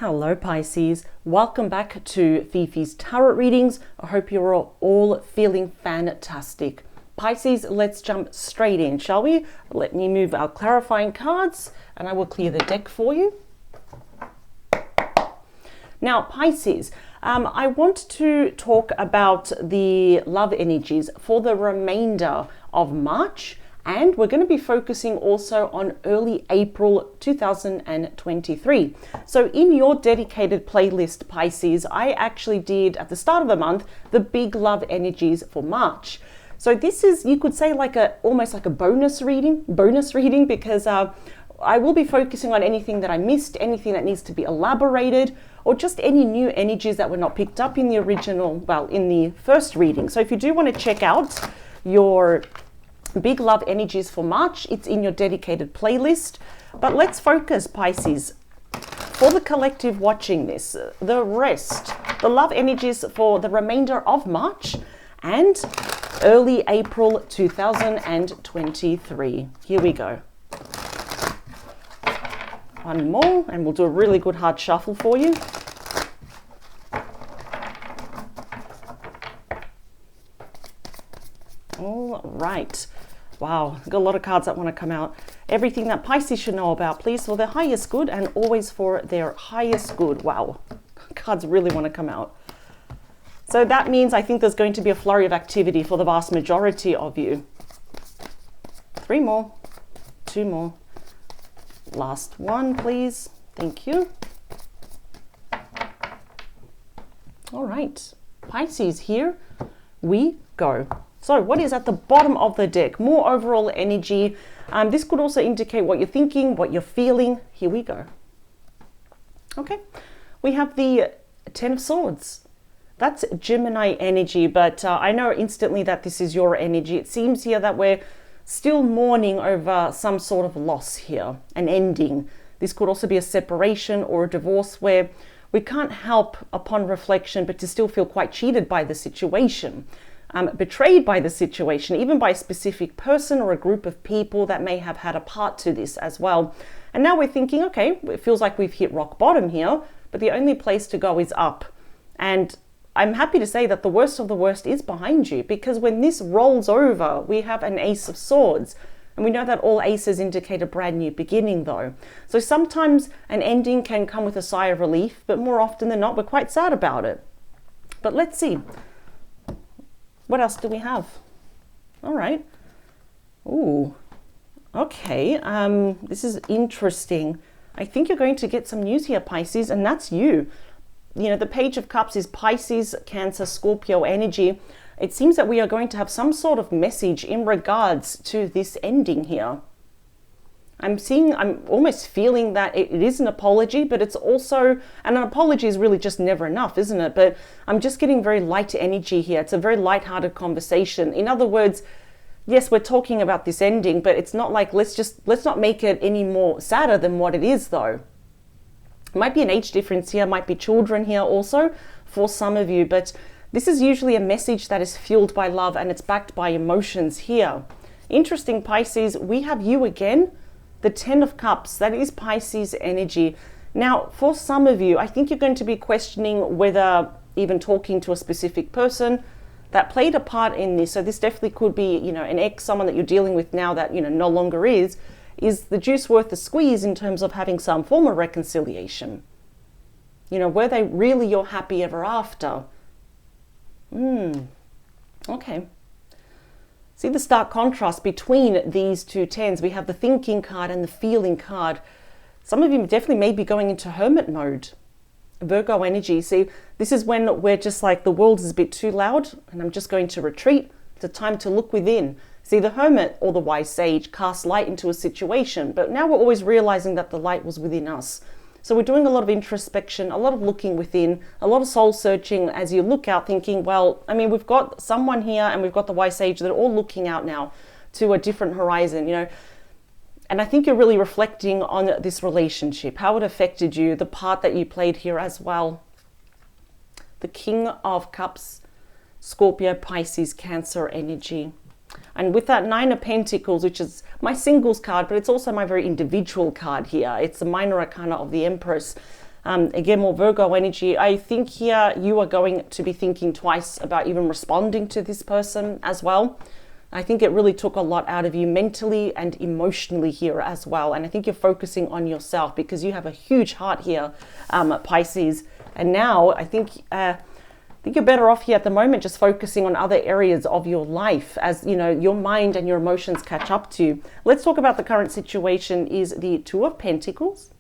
Hello Pisces, welcome back to Fifi's tarot readings. I hope you're all feeling fantastic. Pisces, let's jump straight in, shall we? Let me move our clarifying cards and I will clear the deck for you. Now Pisces, I want to talk about the love energies for the remainder of March. And we're going to be focusing also on early April 2023. So in your dedicated playlist, Pisces, I actually did at the start of the month, the big love energies for March. So this is, you could say, almost like a bonus reading because I will be focusing on anything that I missed, anything that needs to be elaborated, or just any new energies that were not picked up in the original, in the first reading. So if you do want to check out your big love energies for March, it's in your dedicated playlist. But let's focus, Pisces, for the collective watching this, the love energies for the remainder of March and early April 2023. Here we go. One more, and we'll do a really good hard shuffle for you. All right. Wow, I've got a lot of cards that want to come out. Everything that Pisces should know about, please, for their highest good and always for their highest good. Wow, cards really want to come out. So that means I think there's going to be a flurry of activity for the vast majority of you. 3 more, 2 more. Last one, please. Thank you. All right, Pisces, here we go. So what is at the bottom of the deck? More overall energy. This could also indicate what you're thinking, what you're feeling. Here we go. Okay, we have the 10 of Swords. That's Gemini energy, but I know instantly that this is your energy. It seems here that we're still mourning over some sort of loss here, an ending. This could also be a separation or a divorce where we can't help upon reflection but to still feel quite cheated by the situation. Betrayed by the situation, even by a specific person or a group of people that may have had a part to this as well. And now we're thinking, okay, it feels like we've hit rock bottom here, but the only place to go is up. And I'm happy to say that the worst of the worst is behind you, because when this rolls over, we have an Ace of Swords. And we know that all aces indicate a brand new beginning though. So sometimes an ending can come with a sigh of relief, but more often than not, we're quite sad about it. But let's see. What else do we have? All right. Ooh, okay. This is interesting. I think you're going to get some news here, Pisces, and that's you. You know, the Page of Cups is Pisces, Cancer, Scorpio energy. It seems that we are going to have some sort of message in regards to this ending here. I'm almost feeling that it is an apology, but it's also, and an apology is really just never enough, isn't it? But I'm just getting very light energy here. It's a very light-hearted conversation. In other words, yes, we're talking about this ending, but it's not like, let's not make it any more sadder than what it is though. It might be an age difference here, might be children here also for some of you, but this is usually a message that is fueled by love and it's backed by emotions here. Interesting, Pisces, we have you again. The 10 of Cups, that is Pisces energy. Now, for some of you, I think you're going to be questioning whether even talking to a specific person that played a part in this. So this definitely could be, an ex, someone that you're dealing with now that, no longer is the juice worth the squeeze in terms of having some form of reconciliation? Were they really your happy ever after? Okay. See the stark contrast between these two tens. We have the thinking card and the feeling card. Some of you definitely may be going into hermit mode. Virgo energy. See, this is when we're just like, the world is a bit too loud and I'm just going to retreat. It's a time to look within. See, the hermit or the wise sage casts light into a situation, but now we're always realizing that the light was within us. So we're doing a lot of introspection, a lot of looking within, a lot of soul searching as you look out thinking, well, we've got someone here and we've got the wise sage that are all looking out now to a different horizon, And I think you're really reflecting on this relationship, how it affected you, the part that you played here as well. The King of Cups, Scorpio, Pisces, Cancer energy. And with that Nine of Pentacles, which is my singles card, but it's also my very individual card here. It's the minor arcana of the Empress. Again, more Virgo energy. I think here you are going to be thinking twice about even responding to this person as well. I think it really took a lot out of you mentally and emotionally here as well. And I think you're focusing on yourself because you have a huge heart here, Pisces. And now I think you're better off here at the moment just focusing on other areas of your life as, you know, your mind and your emotions catch up to you. Let's talk about the current situation is the Two of Pentacles.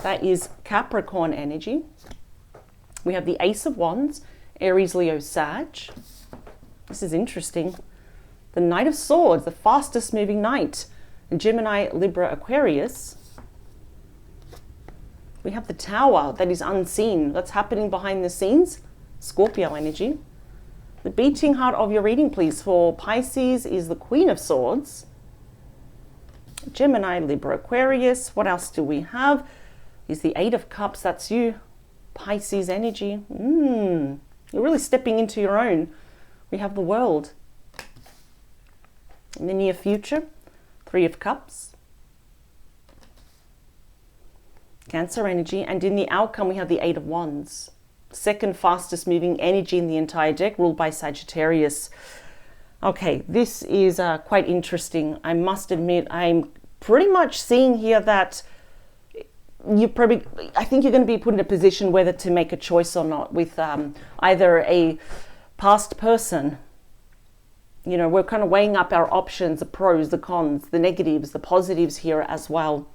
That is Capricorn energy. We have the Ace of Wands, Aries, Leo, Sag. This is interesting. The Knight of Swords, the fastest moving knight. Gemini, Libra, Aquarius. We have the Tower, that is unseen. That's happening behind the scenes. Scorpio energy. The beating heart of your reading, please, for Pisces is the Queen of Swords. Gemini, Libra, Aquarius. What else do we have? Is the Eight of Cups. That's you, Pisces energy. You're really stepping into your own. We have the World. In the near future, Three of Cups. Cancer energy. And in the outcome, we have the Eight of Wands. Second fastest moving energy in the entire deck, ruled by Sagittarius. Okay, this is quite interesting. I must admit, I'm pretty much seeing here that I think you're going to be put in a position whether to make a choice or not with either a past person. You know, we're kind of weighing up our options, the pros, the cons, the negatives, the positives here as well.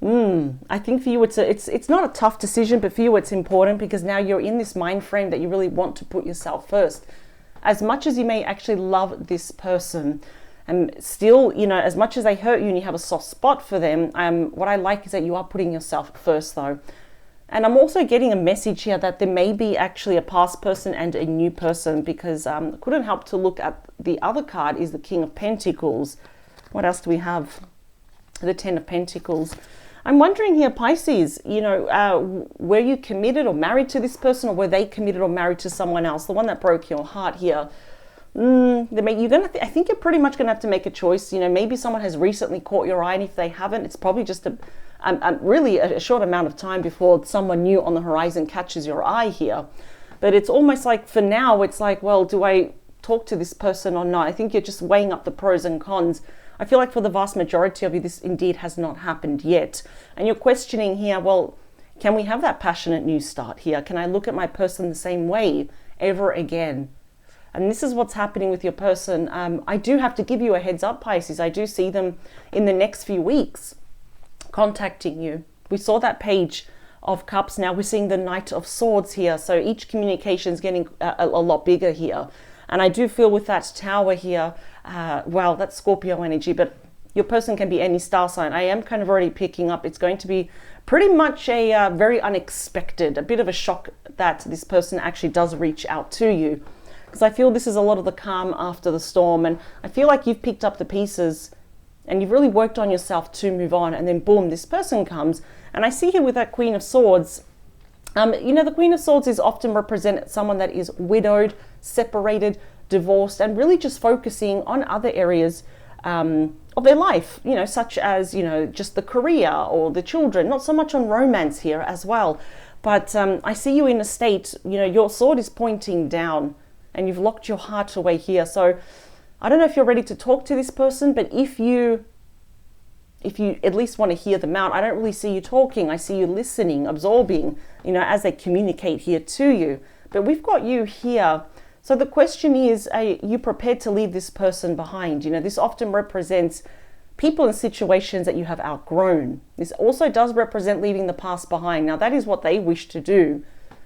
I think for you it's not a tough decision, but for you it's important because now you're in this mind frame that you really want to put yourself first. As much as you may actually love this person, and still, you know, as much as they hurt you and you have a soft spot for them, what I like is that you are putting yourself first though. And I'm also getting a message here that there may be actually a past person and a new person because I couldn't help to look at the other card is the King of Pentacles. What else do we have? The Ten of Pentacles. I'm wondering here, Pisces, you know, were you committed or married to this person, or were they committed or married to someone else? The one that broke your heart here. I think you're pretty much going to have to make a choice. You know, maybe someone has recently caught your eye, and if they haven't, it's probably just really a short amount of time before someone new on the horizon catches your eye here. But it's almost like for now, it's like, well, do I talk to this person or not? I think you're just weighing up the pros and cons. I feel like for the vast majority of you, this indeed has not happened yet. And you're questioning here, well, can we have that passionate new start here? Can I look at my person the same way ever again? And this is what's happening with your person. I do have to give you a heads up, Pisces. I do see them in the next few weeks contacting you. We saw that Page of Cups. Now we're seeing the Knight of Swords here. So each communication is getting a lot bigger here. And I do feel with that Tower here, well, that's Scorpio energy, but your person can be any star sign. I am kind of already picking up. It's going to be pretty much a very unexpected, a bit of a shock that this person actually does reach out to you. Because I feel this is a lot of the calm after the storm. And I feel like you've picked up the pieces and you've really worked on yourself to move on. And then boom, this person comes. And I see here with that Queen of Swords, you know, the Queen of Swords is often represented someone that is widowed, separated, divorced, and really just focusing on other areas of their life, you know, such as, you know, just the career or the children, not so much on romance here as well. But I see you in a state, you know, your sword is pointing down and you've locked your heart away here. So I don't know if you're ready to talk to this person, but if you at least want to hear them out, I don't really see you talking. I see you listening, absorbing, you know, as they communicate here to you. But we've got you here. So the question is, are you prepared to leave this person behind? You know, this often represents people and situations that you have outgrown. This also does represent leaving the past behind. Now, that is what they wish to do.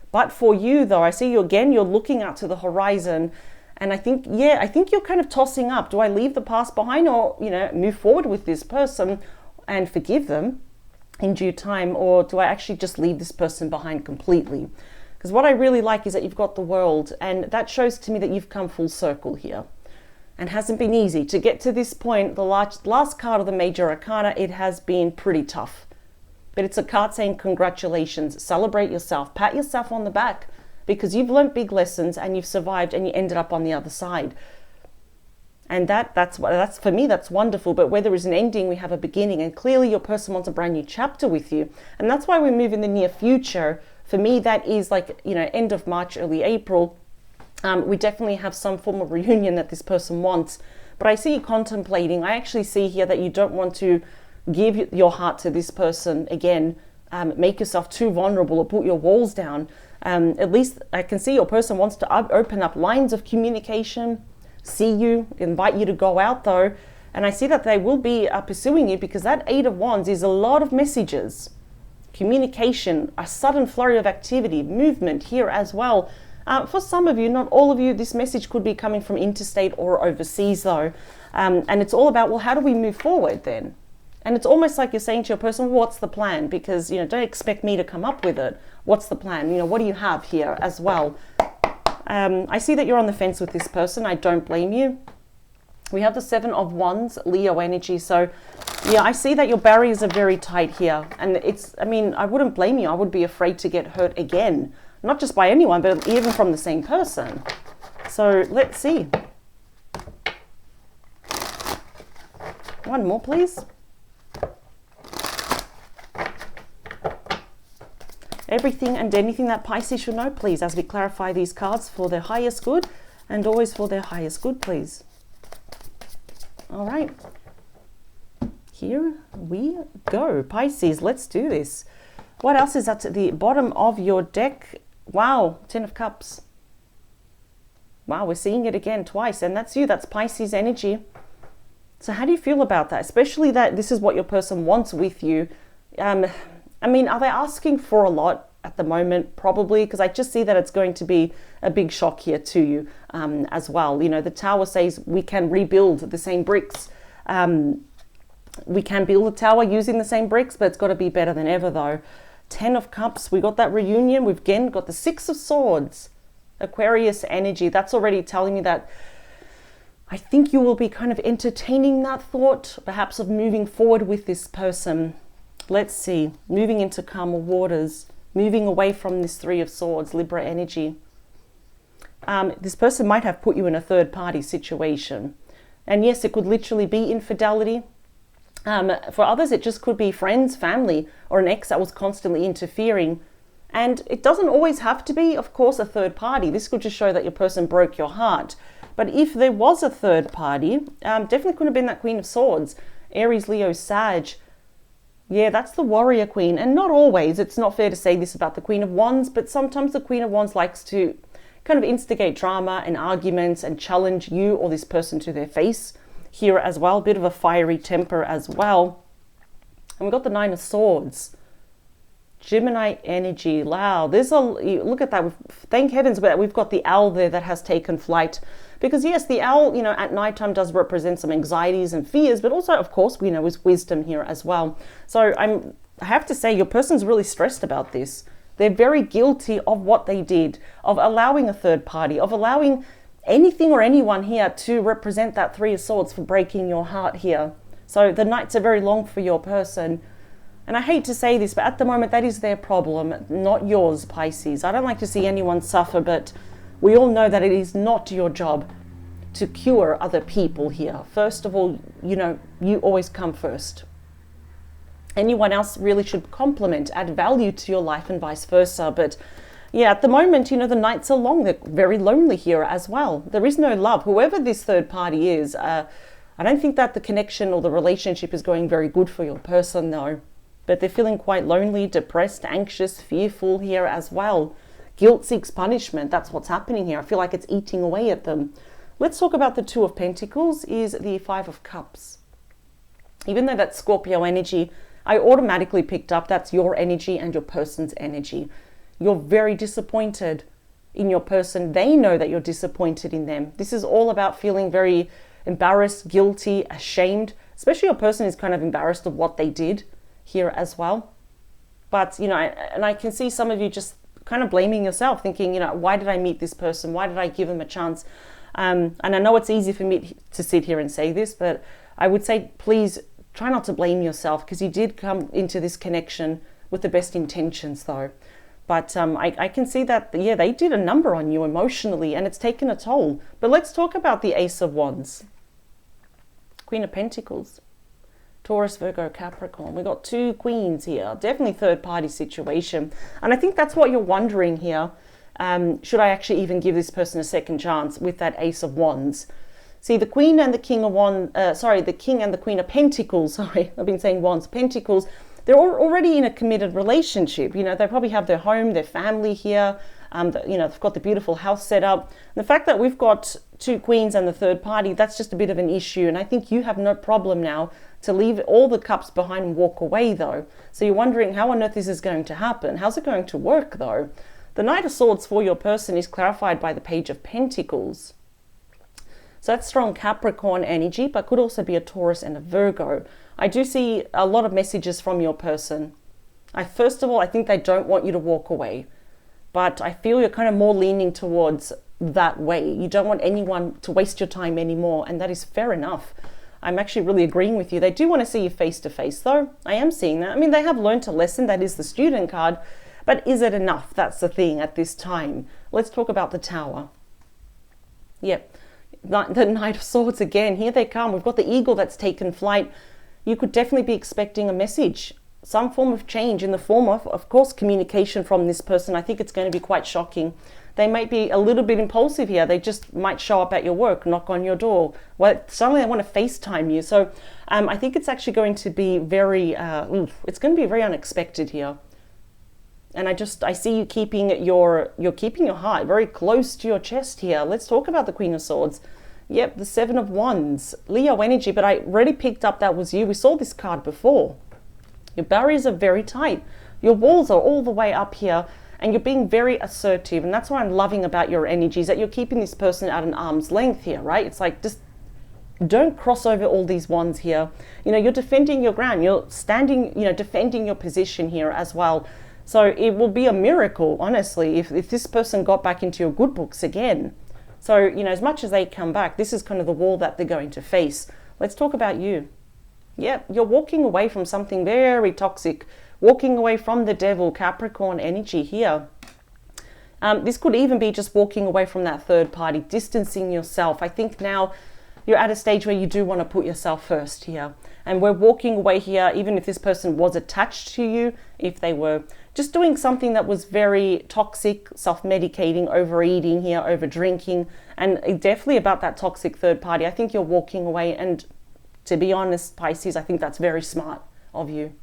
But for you, though, I see you again, you're looking out to the horizon. And I think you're kind of tossing up. Do I leave the past behind or, you know, move forward with this person and forgive them in due time? Or do I actually just leave this person behind completely? Because what I really like is that you've got the World, and that shows to me that you've come full circle here. And hasn't been easy to get to this point. The last card of the Major Arcana, it has been pretty tough. But it's a card saying congratulations, celebrate yourself, pat yourself on the back, because you've learned big lessons and you've survived and you ended up on the other side. And that's for me, that's wonderful. But where there is an ending, we have a beginning. And clearly your person wants a brand new chapter with you. And that's why we move in the near future. For me, that is like, end of March, early April. We definitely have some form of reunion that this person wants. But I see you contemplating. I actually see here that you don't want to give your heart to this person again. Make yourself too vulnerable or put your walls down. At least I can see your person wants to open up lines of communication, see you, invite you to go out though. And I see that they will be pursuing you, because that Eight of Wands is a lot of messages, communication, a sudden flurry of activity, movement here as well. For some of you, not all of you, this message could be coming from interstate or overseas though. And it's all about, well, how do we move forward then? And it's almost like you're saying to your person, what's the plan? Because, don't expect me to come up with it. What's the plan? What do you have here as well? I see that you're on the fence with this person. I don't blame you. We have the Seven of Wands, Leo energy. So yeah, I see that your barriers are very tight here. And I wouldn't blame you. I would be afraid to get hurt again. Not just by anyone, but even from the same person. So let's see. One more, please. Everything and anything that Pisces should know, please, as we clarify these cards for their highest good, and always for their highest good, please. All right. Here we go. Pisces, let's do this. What else is at the bottom of your deck? Wow, Ten of Cups. Wow, we're seeing it again twice, and that's you. That's Pisces energy. So how do you feel about that? Especially that this is what your person wants with you. Are they asking for a lot at the moment? Probably, because I just see that it's going to be a big shock here to you as well. The Tower says we can rebuild the same bricks. We can build a tower using the same bricks, but it's got to be better than ever though. Ten of Cups, we got that reunion. We've again got the Six of Swords, Aquarius energy. That's already telling me that I think you will be kind of entertaining that thought, perhaps of moving forward with this person. Let's see, moving into calmer waters, moving away from this Three of Swords, Libra energy. This person might have put you in a third party situation. And yes, it could literally be infidelity. For others, it just could be friends, family, or an ex that was constantly interfering. And it doesn't always have to be, of course, a third party. This could just show that your person broke your heart. But if there was a third party, definitely could have been that Queen of Swords, Aries, Leo, Sag. Yeah, that's the warrior queen. And not always, it's not fair to say this about the Queen of Wands, but sometimes the Queen of Wands likes to kind of instigate drama and arguments and challenge you or this person to their face here as well. A bit of a fiery temper as well. And we've got the Nine of Swords, Gemini energy. Wow, look at that. Thank heavens that we've got the owl there that has taken flight. Because yes, the owl, at nighttime does represent some anxieties and fears, but also, of course, we know is wisdom here as well. So I have to say, your person's really stressed about this. They're very guilty of what they did, of allowing a third party, of allowing anything or anyone here to represent that Three of Swords for breaking your heart here. So the nights are very long for your person. And I hate to say this, but at the moment, that is their problem, not yours, Pisces. I don't like to see anyone suffer, but we all know that it is not your job to cure other people here. First of all, you always come first. Anyone else really should complement, add value to your life and vice versa. But yeah, at the moment, the nights are long. They're very lonely here as well. There is no love. Whoever this third party is, I don't think that the connection or the relationship is going very good for your person though. But they're feeling quite lonely, depressed, anxious, fearful here as well. Guilt seeks punishment. That's what's happening here. I feel like it's eating away at them. Let's talk about the Two of Pentacles, is the Five of Cups. Even though that's Scorpio energy, I automatically picked up that's your energy and your person's energy. You're very disappointed in your person. They know that you're disappointed in them. This is all about feeling very embarrassed, guilty, ashamed. Especially your person is kind of embarrassed of what they did here as well. But, and I can see some of you just kind of blaming yourself, thinking, why did I meet this person? Why did I give him a chance? And I know it's easy for me to sit here and say this, but I would say, please try not to blame yourself, because you did come into this connection with the best intentions though. But I can see that, yeah, they did a number on you emotionally and it's taken a toll. But let's talk about the Ace of Wands. Queen of Pentacles. Taurus, Virgo, Capricorn. We got 2 queens here. Definitely third party situation. And I think that's what you're wondering here. Should I actually even give this person a second chance with that Ace of Wands? See, the Queen and the King of Wands, the King and the Queen of Pentacles, sorry, I've been saying Wands, Pentacles, they're already in a committed relationship. You know, they probably have their home, their family here. You know, they've got the beautiful house set up. And the fact that we've got 2 queens and the third party, that's just a bit of an issue. And I think you have no problem now to leave all the cups behind and walk away, though. So you're wondering how on earth this is going to happen. How's it going to work, though? The Knight of Swords for your person is clarified by the Page of Pentacles. So that's strong Capricorn energy, but could also be a Taurus and a Virgo. I do see a lot of messages from your person. First of all, I think they don't want you to walk away. But I feel you're kind of more leaning towards that way. You don't want anyone to waste your time anymore, and that is fair enough. I'm actually really agreeing with you. They do want to see you face to face, though. I am seeing that. I mean, they have learned a lesson. That is the Student card. But is it enough? That's the thing at this time. Let's talk about the Tower. Yep. The Knight of Swords again. Here they come. We've got the Eagle that's taken flight. You could definitely be expecting a message. Some form of change in the form of course, communication from this person. I think it's going to be quite shocking. They might be a little bit impulsive here. They just might show up at your work, knock on your door. Well, suddenly they want to FaceTime you. So I think it's actually going to be very, it's going to be very unexpected here. And I see you keeping you're keeping your heart very close to your chest here. Let's talk about the Queen of Swords. Yep, the 7 of Wands, Leo energy, but I already picked up that was you. We saw this card before. Your barriers are very tight. Your walls are all the way up here, and you're being very assertive. And that's what I'm loving about your energies, that you're keeping this person at an arm's length here, right? It's like, just don't cross over all these wands here. You know, you're defending your ground. You're standing, you know, defending your position here as well. So it will be a miracle, honestly, if this person got back into your good books again. So, you know, as much as they come back, this is kind of the wall that they're going to face. Let's talk about you. Yeah, you're walking away from something very toxic, walking away from the Devil, Capricorn energy here. This could even be just walking away from that third party, distancing yourself. I think now you're at a stage where you do want to put yourself first here. And we're walking away here, even if this person was attached to you, if they were just doing something that was very toxic, self-medicating, overeating here, over drinking, and definitely about that toxic third party. I think you're walking away, and to be honest, Pisces, I think that's very smart of you.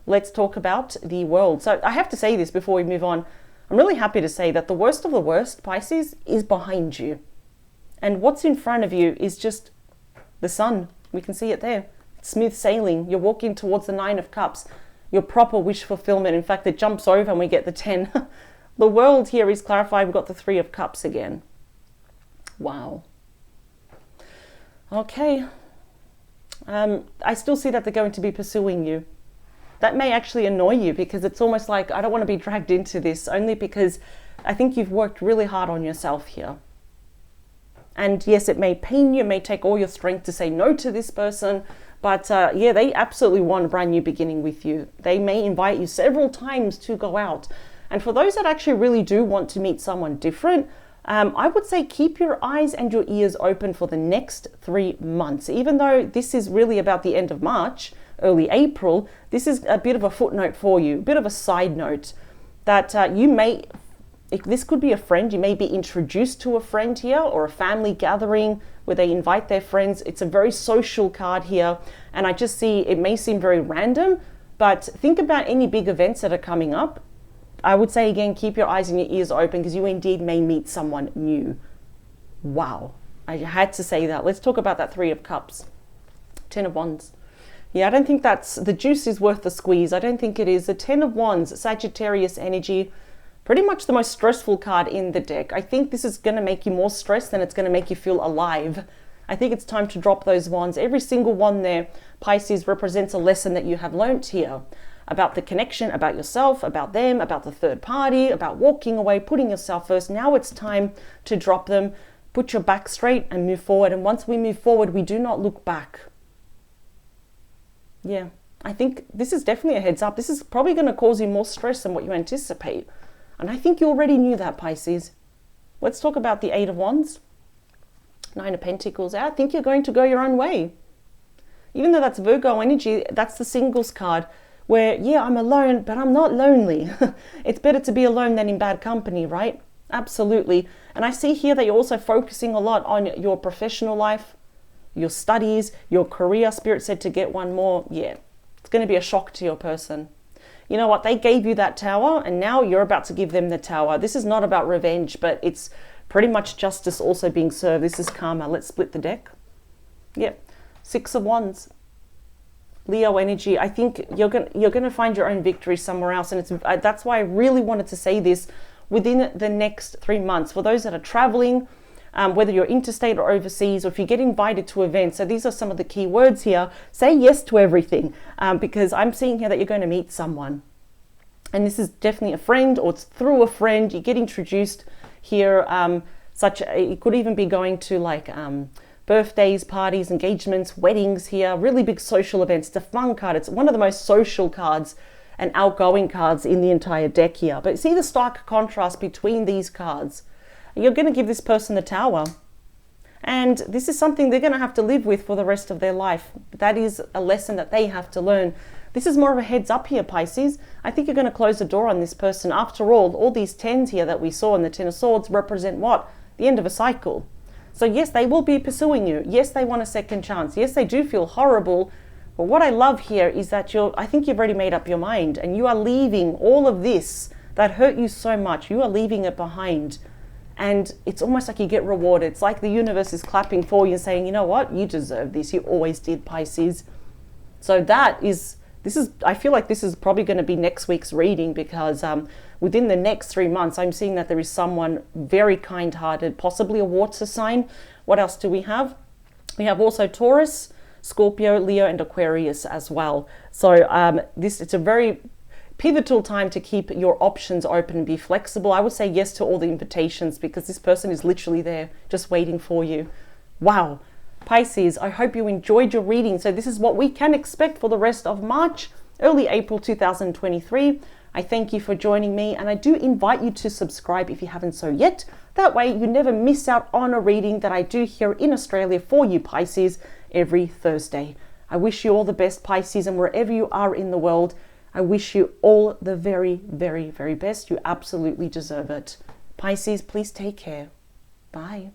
Let's talk about the World. So I have to say this before we move on. I'm really happy to say that the worst of the worst, Pisces, is behind you. And what's in front of you is just the sun. We can see it there. It's smooth sailing. You're walking towards the 9 of Cups. Your proper wish fulfillment. In fact, it jumps over and we get the 10. The World here is clarified. We've got the 3 of Cups again. Wow. Okay. I still see that they're going to be pursuing you. That may actually annoy you, because it's almost like, I don't want to be dragged into this, only because I think you've worked really hard on yourself here. And yes, it may pain you, it may take all your strength to say no to this person, but yeah, they absolutely want a brand new beginning with you. They may invite you several times to go out. And for those that actually really do want to meet someone different, I would say keep your eyes and your ears open for the next 3 months. Even though this is really about the end of March, early April, this is a bit of a footnote for you, a bit of a side note that you may, if this could be a friend, you may be introduced to a friend here, or a family gathering where they invite their friends. It's a very social card here, and I just see it may seem very random, but think about any big events that are coming up. I would say again, keep your eyes and your ears open, because you indeed may meet someone new. Wow, I had to say that. Let's talk about that 3 of Cups, 10 of Wands. Yeah, I don't think the juice is worth the squeeze. I don't think it is. The 10 of Wands, Sagittarius energy, pretty much the most stressful card in the deck. I think this is going to make you more stressed than it's going to make you feel alive. I think it's time to drop those wands. Every single one there, Pisces, represents a lesson that you have learnt here about the connection, about yourself, about them, about the third party, about walking away, putting yourself first. Now it's time to drop them, put your back straight and move forward. And once we move forward, we do not look back. Yeah, I think this is definitely a heads up. This is probably going to cause you more stress than what you anticipate. And I think you already knew that, Pisces. Let's talk about the 8 of Wands. 9 of Pentacles. I think you're going to go your own way. Even though that's Virgo energy, that's the singles card where, yeah, I'm alone, but I'm not lonely. It's better to be alone than in bad company, right? Absolutely. And I see here that you're also focusing a lot on your professional life, your studies, your career. Spirit said to get one more. Yeah, it's going to be a shock to your person. You know what? They gave you that tower and now you're about to give them the tower. This is not about revenge, but it's pretty much justice also being served. This is karma. Let's split the deck. Yep. 6 of Wands. Leo energy. I think you're gonna find your own victory somewhere else, and that's why I really wanted to say this within the next 3 months. For those that are traveling, whether you're interstate or overseas, or if you get invited to events. So these are some of the key words here. Say yes to everything, because I'm seeing here that you're going to meet someone. And this is definitely a friend, or it's through a friend. You get introduced here. It could even be going to like birthdays, parties, engagements, weddings here. Really big social events. It's a fun card. It's one of the most social cards and outgoing cards in the entire deck here. But see the stark contrast between these cards. You're going to give this person the tower. And this is something they're going to have to live with for the rest of their life. That is a lesson that they have to learn. This is more of a heads up here, Pisces. I think you're going to close the door on this person. After all these 10s here that we saw in the 10 of Swords represent what? The end of a cycle. So yes, they will be pursuing you. Yes, they want a second chance. Yes, they do feel horrible. But what I love here is that I think you've already made up your mind and you are leaving all of this that hurt you so much. You are leaving it behind. And it's almost like you get rewarded. It's like the universe is clapping for you and saying, you know what? You deserve this. You always did, Pisces. So I feel like this is probably going to be next week's reading, because within the next 3 months, I'm seeing that there is someone very kind-hearted, possibly a water sign. What else do we have? We have also Taurus, Scorpio, Leo, and Aquarius as well. So it's a very pivotal time to keep your options open and be flexible. I would say yes to all the invitations, because this person is literally there just waiting for you. Wow. Pisces, I hope you enjoyed your reading. So this is what we can expect for the rest of March, early April 2023. I thank you for joining me, and I do invite you to subscribe if you haven't so yet. That way you never miss out on a reading that I do here in Australia for you, Pisces, every Thursday. I wish you all the best, Pisces, and wherever you are in the world, I wish you all the very, very, very best. You absolutely deserve it. Pisces, please take care. Bye.